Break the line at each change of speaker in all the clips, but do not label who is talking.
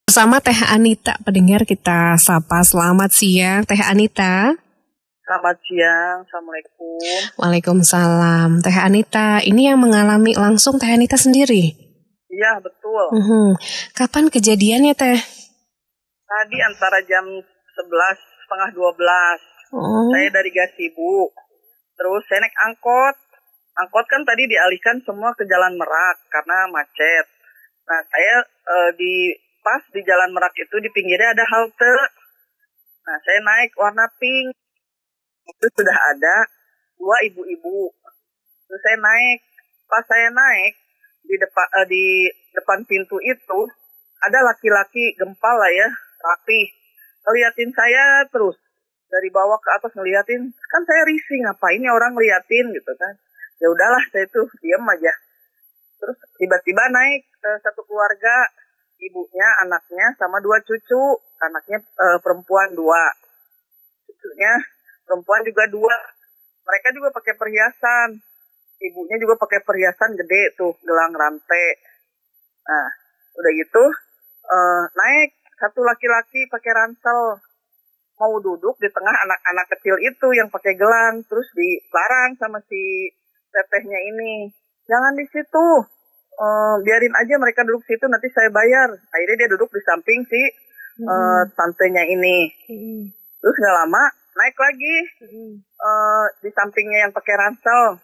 Bersama Teh Anita, pendengar kita sapa selamat siang Teh Anita.
Selamat siang, Assalamualaikum.
Waalaikumsalam. Teh Anita, ini yang mengalami langsung Teh Anita sendiri?
Iya, betul.
Kapan kejadiannya Teh?
Tadi antara jam 11, setengah 12. Saya dari Gasibu. Terus saya naik angkot. Angkot kan tadi dialihkan semua ke Jalan Merak karena macet. Nah, saya pas di Jalan Merak itu di pinggirnya ada halte. Nah, saya naik warna pink. Itu sudah ada 2 ibu-ibu. Terus saya naik. Pas saya naik di depan pintu itu ada laki-laki gempal lah ya, rapi. Ngeliatin saya terus dari bawah ke atas ngeliatin. Kan saya risih, ngapain ya orang ngeliatin gitu kan. Ya udahlah, saya tuh diam aja. Terus tiba-tiba naik satu keluarga, ibunya, anaknya, sama 2 cucu. Anaknya perempuan 2. Cucunya perempuan juga 2. Mereka juga pakai perhiasan. Ibunya juga pakai perhiasan gede tuh, gelang rantai. Nah, udah gitu naik satu laki-laki pakai ransel. Mau duduk di tengah anak-anak kecil itu yang pakai gelang. Terus dilarang sama si tetehnya ini. Jangan di situ. Biarin aja mereka duduk situ, nanti saya bayar. Akhirnya dia duduk di samping si tantenya ini. Terus gak lama naik lagi di sampingnya yang pakai ransel.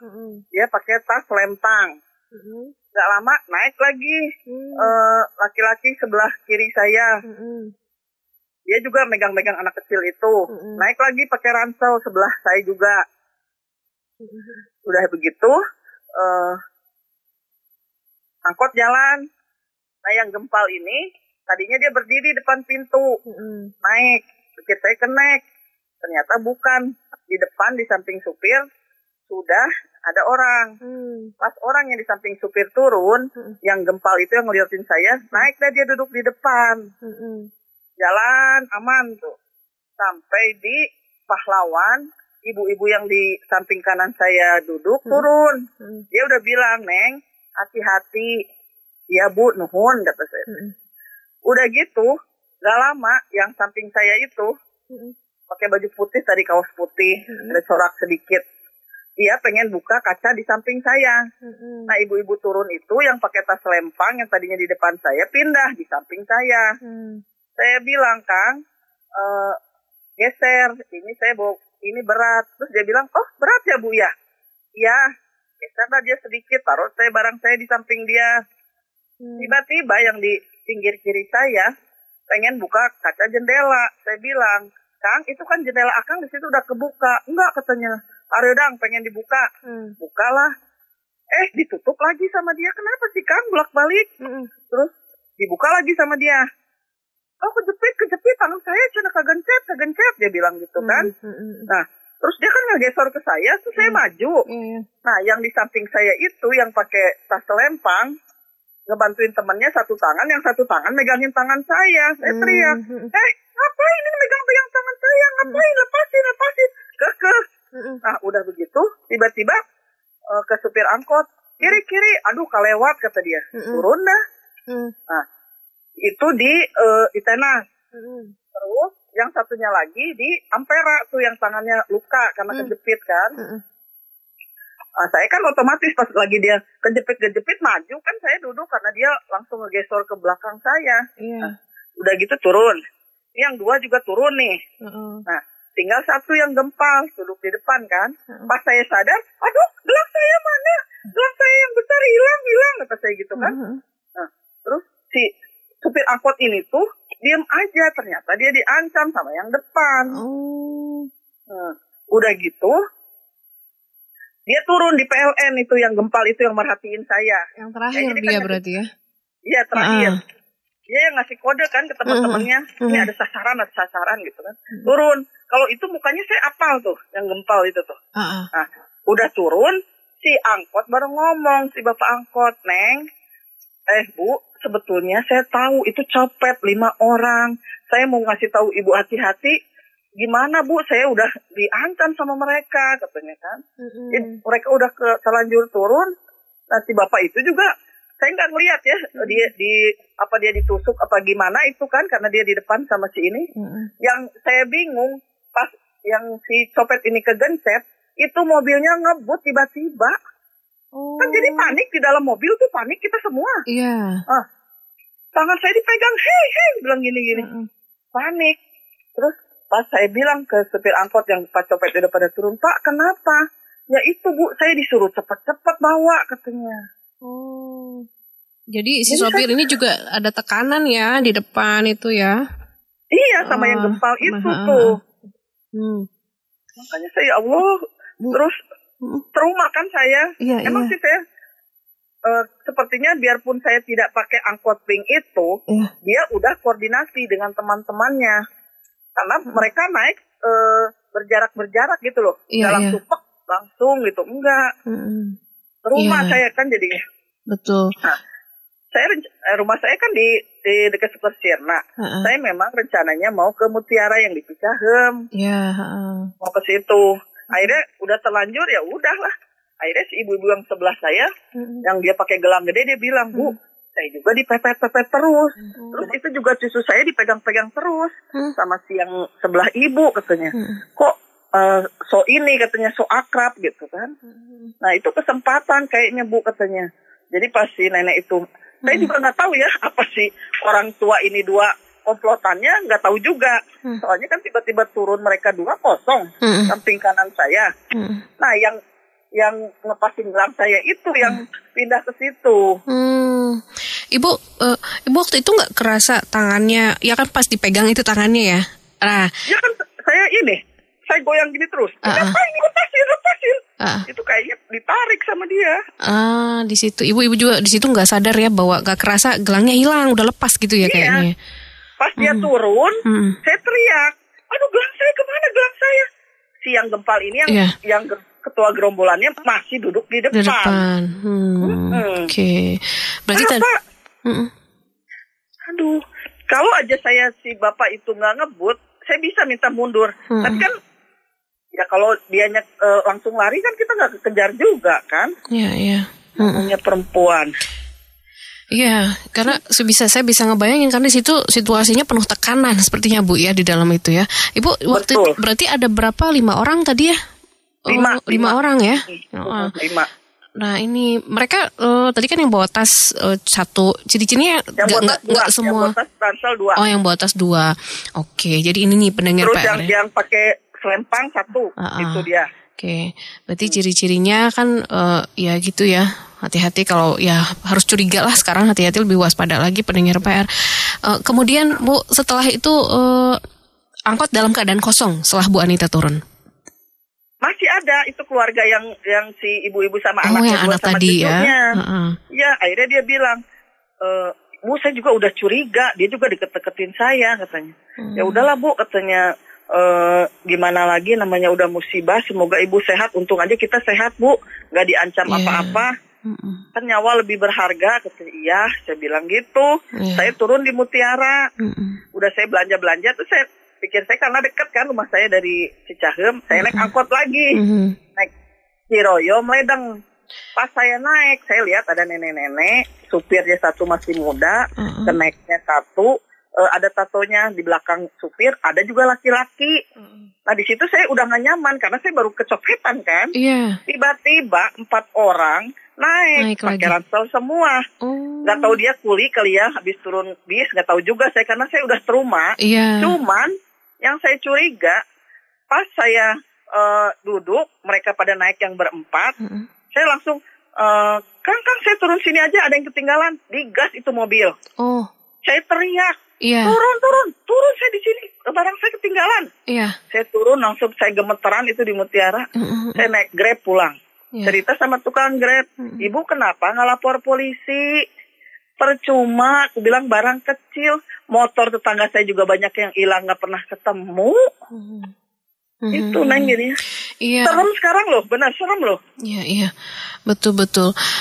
Dia pakai tas lempang. Gak lama naik lagi laki-laki sebelah kiri saya. Dia juga megang-megang anak kecil itu. Naik lagi pakai ransel sebelah saya juga. Udah begitu angkot jalan. Nah, yang gempal ini tadinya dia berdiri depan pintu. Naik, pikir saya kenek. Ternyata bukan. Di depan di samping supir sudah ada orang. Pas orang yang di samping supir turun, yang gempal itu yang ngeliatin saya, naik dah dia duduk di depan. Jalan aman tuh. Sampai di Pahlawan, ibu-ibu yang di samping kanan saya duduk turun. Dia udah bilang, "Neng, hati-hati." "Iya Bu, nuhun," kata saya. Udah gitu, gak lama yang samping saya itu pakai baju putih, tadi kaos putih, ada corak sedikit. Dia pengen buka kaca di samping saya. Nah, ibu-ibu turun itu yang pakai tas lempang yang tadinya di depan saya pindah di samping saya. Saya bilang, "Kang, geser, ini saya bawa, ini berat." Terus dia bilang, "Oh, berat ya Bu ya?" "Iya." Geser lah dia sedikit, taruh barang saya di samping dia. Tiba-tiba yang di pinggir kiri saya pengen buka kaca jendela. Saya bilang, "Kang, itu kan jendela Akang di situ udah kebuka." "Enggak," katanya. "Aredang, pengen dibuka." Bukalah. Ditutup lagi sama dia. "Kenapa sih Kang bolak-balik?" Terus dibuka lagi sama dia. "Oh, kejepit tangan saya cina kegencet," dia bilang gitu kan. Nah, terus dia kan ngegesor ke saya, terus saya maju. Nah, yang di samping saya itu yang pakai tas lempang ngebantuin temennya satu tangan, yang satu tangan megangin tangan saya. Saya teriak, "Ngapain ini megang-megang tangan saya? Ngapain? Lepasin. Kekeh." Nah, udah begitu, tiba-tiba ke supir angkot, "Kiri, aduh kalewat," kata dia. Turun dah. Nah, itu di Tenas. Terus yang satunya lagi di Ampera tuh yang tangannya luka karena kejepit kan. Nah, saya kan otomatis pas lagi dia kejepit maju kan, saya duduk karena dia langsung ngegesor ke belakang saya. Nah, udah gitu turun. Ini yang 2 juga turun nih. Nah, tinggal satu yang gempal duduk di depan kan. Pas saya sadar, aduh gelang saya mana? Gelang saya yang besar hilang, kata saya gitu kan. Nah, terus si supir angkot ini tuh diem aja, ternyata dia diancam sama yang depan. Udah gitu dia turun di PLN itu yang gempal itu yang merhatiin saya.
Yang terakhir dia kan berarti ya?
Iya, terakhir. Dia yang ngasih kode kan ke teman-temannya. Ini ada sasaran gitu kan. Turun. Kalau itu mukanya saya apal tuh, yang gempal itu tuh. Nah, udah turun, si angkot baru ngomong, si bapak angkot, "Neng, Bu, sebetulnya saya tahu itu copet 5 orang. Saya mau ngasih tahu Ibu hati-hati. Gimana Bu, saya udah diancam sama mereka," katanya kan. Mereka udah terlanjur turun. Nah, si bapak itu juga saya nggak ngeliat ya dia ditusuk apa gimana itu kan karena dia di depan sama si ini. Yang saya bingung pas yang si copet ini kegencet itu mobilnya ngebut tiba-tiba. Kan jadi panik di dalam mobil tuh, panik kita semua.
Iya.
Tangan saya dipegang, hei bilang gini. Panik. Terus pas saya bilang ke supir angkot yang pas copet udah pada turun, Pak kenapa? Ya itu Bu, saya disuruh cepat-cepat bawa katanya.
Jadi si sopir ini juga ada tekanan ya di depan itu ya?
Iya, sama yang gempal itu tuh. Makanya saya, ya Allah, terus trauma kan saya. Emang sih saya, sepertinya biarpun saya tidak pakai angkot pink itu, dia udah koordinasi dengan teman-temannya. Karena mereka naik berjarak gitu loh. Jalan supek langsung gitu. Enggak. Rumah saya kan jadinya.
Betul.
Nah, rumah saya kan di dekat Super Sirna. Saya memang rencananya mau ke Mutiara yang di Cicahem. Mau ke situ. Akhirnya udah terlanjur ya udahlah. Akhirnya si ibu-ibu yang sebelah saya, yang dia pakai gelang gede, dia bilang, Bu, saya juga dipepet-pepet terus. Terus itu juga susu saya dipegang-pegang terus sama si yang sebelah ibu katanya. Kok so ini katanya so akrab gitu kan. Nah itu kesempatan kayaknya Bu katanya. Jadi pas si nenek itu, saya juga nggak tahu ya apa sih orang tua ini dua komplotannya, nggak tahu juga. Soalnya kan tiba-tiba turun mereka dua kosong samping kanan saya. Nah yang ngepasin gelang saya itu yang pindah ke situ.
Ibu waktu itu nggak kerasa tangannya, ya kan pas dipegang itu tangannya ya?
Ya kan saya goyang gini terus. Kenapa ini lepasin? Itu kayaknya ditarik sama dia.
Di situ ibu juga di situ nggak sadar ya bahwa nggak kerasa gelangnya hilang, udah lepas gitu ya kayaknya.
Pas dia turun, saya teriak, aduh gelang saya kemana gelang saya? Si yang gempal ini yang ketua gerombolannya masih duduk di depan.
Oke. Berarti
aduh, kalau aja si bapak itu nggak ngebut, saya bisa minta mundur. Tapi kan, ya kalau dianya langsung lari kan kita nggak kejar juga kan?
Iya.
Namanya perempuan.
Iya, karena saya bisa ngebayangin karena di situ situasinya penuh tekanan sepertinya Bu ya di dalam itu ya. Ibu waktu itu berarti ada berapa? 5 orang tadi ya? 5 orang ya?
5.
Nah ini mereka tadi kan yang bawa tas satu, ciri-cirinya nggak semua.
Yang bawa tas ransel 2.
Oh yang bawa tas 2. Oke, jadi ini nih pendengar
terus
PR.
Terus yang pakai selempang 1 itu dia.
Oke, berarti ciri-cirinya kan ya gitu ya. Hati-hati kalau ya harus curiga lah sekarang, hati-hati lebih waspada lagi pendengar PR. Kemudian Bu setelah itu angkot dalam keadaan kosong setelah Bu Anita turun.
Masih ada itu keluarga yang si ibu-ibu sama anaknya
anak
sama
tadi
cucunya. Ya akhirnya dia bilang, Bu saya juga udah curiga, dia juga deket-deketin saya katanya. Ya udahlah Bu katanya, gimana lagi namanya udah musibah, semoga ibu sehat, untung aja kita sehat Bu, nggak diancam apa-apa. Kan nyawa lebih berharga katanya. Iya saya bilang gitu. Saya turun di Mutiara, udah saya belanja tuh saya pikir saya karena dekat kan rumah saya dari Cicahem, saya naik angkot lagi, naik Ciroyo Meledeng. Pas saya naik, saya lihat ada nenek-nenek, supirnya 1 masih muda, keneknya 1, ada tatonya di belakang supir, ada juga laki-laki. Nah di situ saya udah gak nyaman karena saya baru kecopetan kan. Tiba-tiba 4 orang naik pakai ransel semua. Gak tahu dia kuli kali ya, habis turun bis, gak tahu juga saya karena saya udah trauma. Cuman yang saya curiga pas saya duduk, mereka pada naik yang berempat, saya langsung Kang saya turun sini aja, ada yang ketinggalan, digas itu mobil. Saya teriak, turun saya di sini, barang saya ketinggalan. Saya turun langsung, saya gemeteran itu di Mutiara. Saya naik Grab pulang. Cerita sama tukang Grab, Ibu kenapa nggak lapor polisi? Percuma, aku bilang barang kecil, motor tetangga saya juga banyak yang hilang nggak pernah ketemu. Itu Neng jadi. Serem sekarang loh, benar serem loh.
Iya, betul.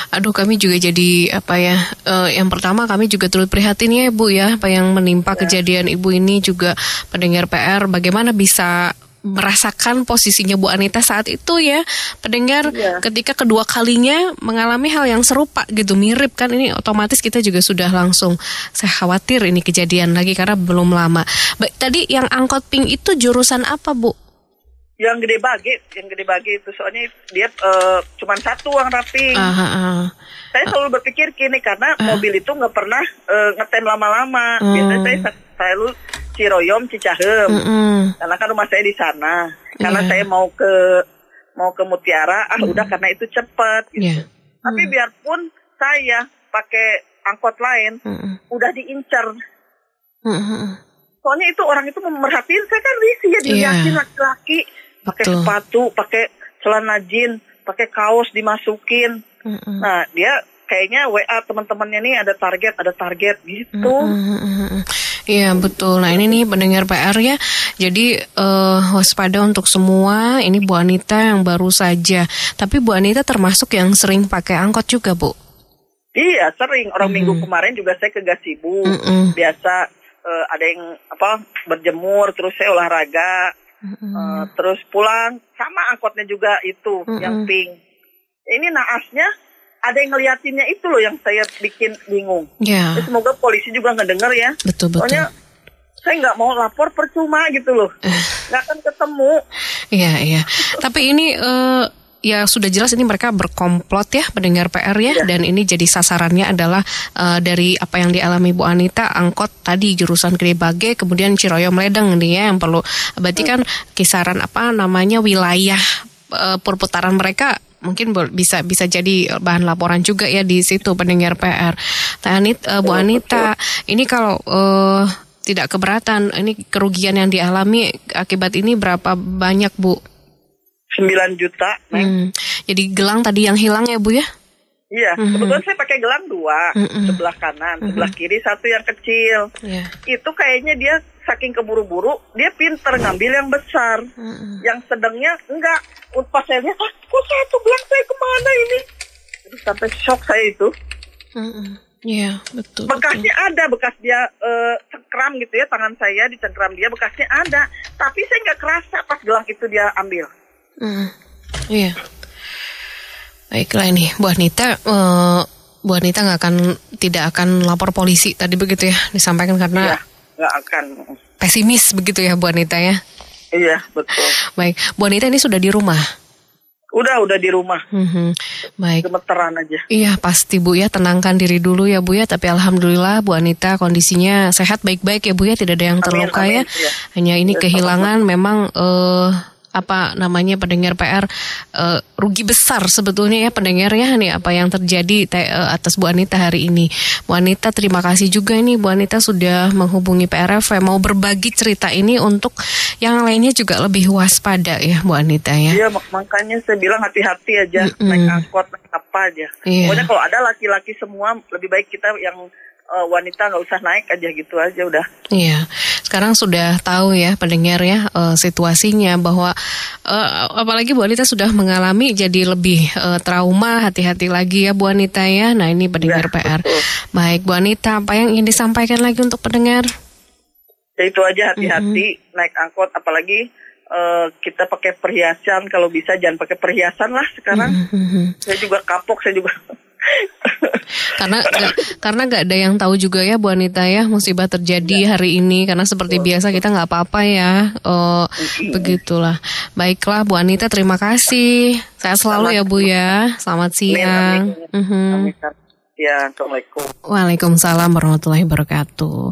Aduh kami juga jadi apa ya? Yang pertama kami juga turut prihatin ya Bu ya, apa yang menimpa kejadian Ibu ini juga pendengar PR. Bagaimana bisa merasakan posisinya Bu Anita saat itu ya, pendengar, ketika kedua kalinya mengalami hal yang serupa gitu, mirip kan, ini otomatis kita juga sudah langsung, saya khawatir ini kejadian lagi karena belum lama. Tadi yang angkot pink itu jurusan apa Bu?
Yang gede bagi itu, soalnya dia cuma satu Wang Rapi. Saya selalu berpikir gini, karena mobil itu nggak pernah ngetem lama-lama. Biasanya saya selalu Ciroyom, Cicahem, karena kan rumah saya di sana. Karena saya mau ke Mutiara, udah karena itu cepat. Gitu. Tapi biarpun saya pakai angkot lain, udah diincar. Soalnya itu orang itu memerhatiin, saya kan risih ya, dilihatin laki-laki pakai sepatu, pakai celana jeans, pakai kaos dimasukin. Nah, dia kayaknya WA teman-temannya nih ada target gitu.
Iya betul. Nah ini nih pendengar PR ya. Jadi waspada untuk semua. Ini Bu Anita yang baru saja. Tapi Bu Anita termasuk yang sering pakai angkot juga Bu?
Iya sering. Orang minggu kemarin juga saya ke Gasibu. Biasa ada yang berjemur, terus saya olahraga, terus pulang sama angkotnya juga itu yang pink. Ini naasnya ada yang ngeliatinnya itu loh yang saya bikin bingung. Semoga polisi juga ngedenger ya.
Betul.
Soalnya saya nggak mau lapor percuma gitu loh, nggak akan ketemu. Iya.
Tapi ini ya sudah jelas ini mereka berkomplot ya pendengar PR ya. Dan ini jadi sasarannya adalah dari apa yang dialami Bu Anita, angkot tadi jurusan Gede Bage, kemudian Ciroyom Ledeng nih ya yang perlu. Berarti kan kisaran wilayah perputaran mereka mungkin bisa jadi bahan laporan juga ya di situ pendengar PR. Bu Anita, ini kalau tidak keberatan, ini kerugian yang dialami akibat ini berapa banyak Bu?
9 juta.
Jadi gelang tadi yang hilang ya Bu ya?
Iya, kebetulan saya pakai gelang 2, sebelah kanan, sebelah kiri satu yang kecil. Itu kayaknya dia saking keburu-buru, dia pinter ngambil yang besar. Yang sedangnya enggak. Pas saya lihat, kok satu gelang saya kemana ini? Jadi sampai shock saya itu.
Iya, betul.
Bekasnya ada, bekas dia cengkram gitu ya, tangan saya dicengkram dia, bekasnya ada. Tapi saya nggak kerasa pas gelang itu dia ambil.
Iya. Baiklah ini Bu Anita, tidak akan lapor polisi tadi begitu ya disampaikan karena
nggak akan.
Pesimis begitu ya Bu Anita ya.
Iya betul.
Baik, Bu Anita ini sudah di rumah.
Udah di rumah.
Baik.
Gemeteran aja.
Iya pasti Bu ya, tenangkan diri dulu ya Bu ya. Tapi alhamdulillah Bu Anita kondisinya sehat baik-baik ya Bu ya, tidak ada yang terluka ya. Hanya ini kehilangan memang pendengar PR rugi besar sebetulnya ya pendengar ya nih apa yang terjadi atas Bu Anita hari ini. Bu Anita terima kasih juga ini Bu Anita sudah menghubungi PRFM mau berbagi cerita ini untuk yang lainnya juga lebih waspada ya Bu Anita ya.
Iya makanya saya bilang hati-hati aja naik angkot naik apa aja. Pokoknya kalau ada laki-laki semua lebih baik kita yang wanita nggak usah naik aja gitu aja udah.
Iya, sekarang sudah tahu ya pendengar ya situasinya bahwa apalagi Bu Anita sudah mengalami jadi lebih trauma, hati-hati lagi ya Bu Anita ya. Nah ini pendengar PR. Baik Bu Anita, apa yang ingin disampaikan lagi untuk pendengar?
Ya itu aja hati-hati naik angkot apalagi kita pakai perhiasan, kalau bisa jangan pakai perhiasan lah sekarang. Saya juga kapok, saya juga.
Karena nggak ada yang tahu juga ya Bu Anita ya musibah terjadi hari ini karena seperti biasa kita nggak apa-apa ya. Begitulah. Baiklah Bu Anita, terima kasih. Sehat selalu ya Bu ya. Selamat siang.
Ya, Assalamualaikum.
Waalaikumsalam warahmatullahi wabarakatuh.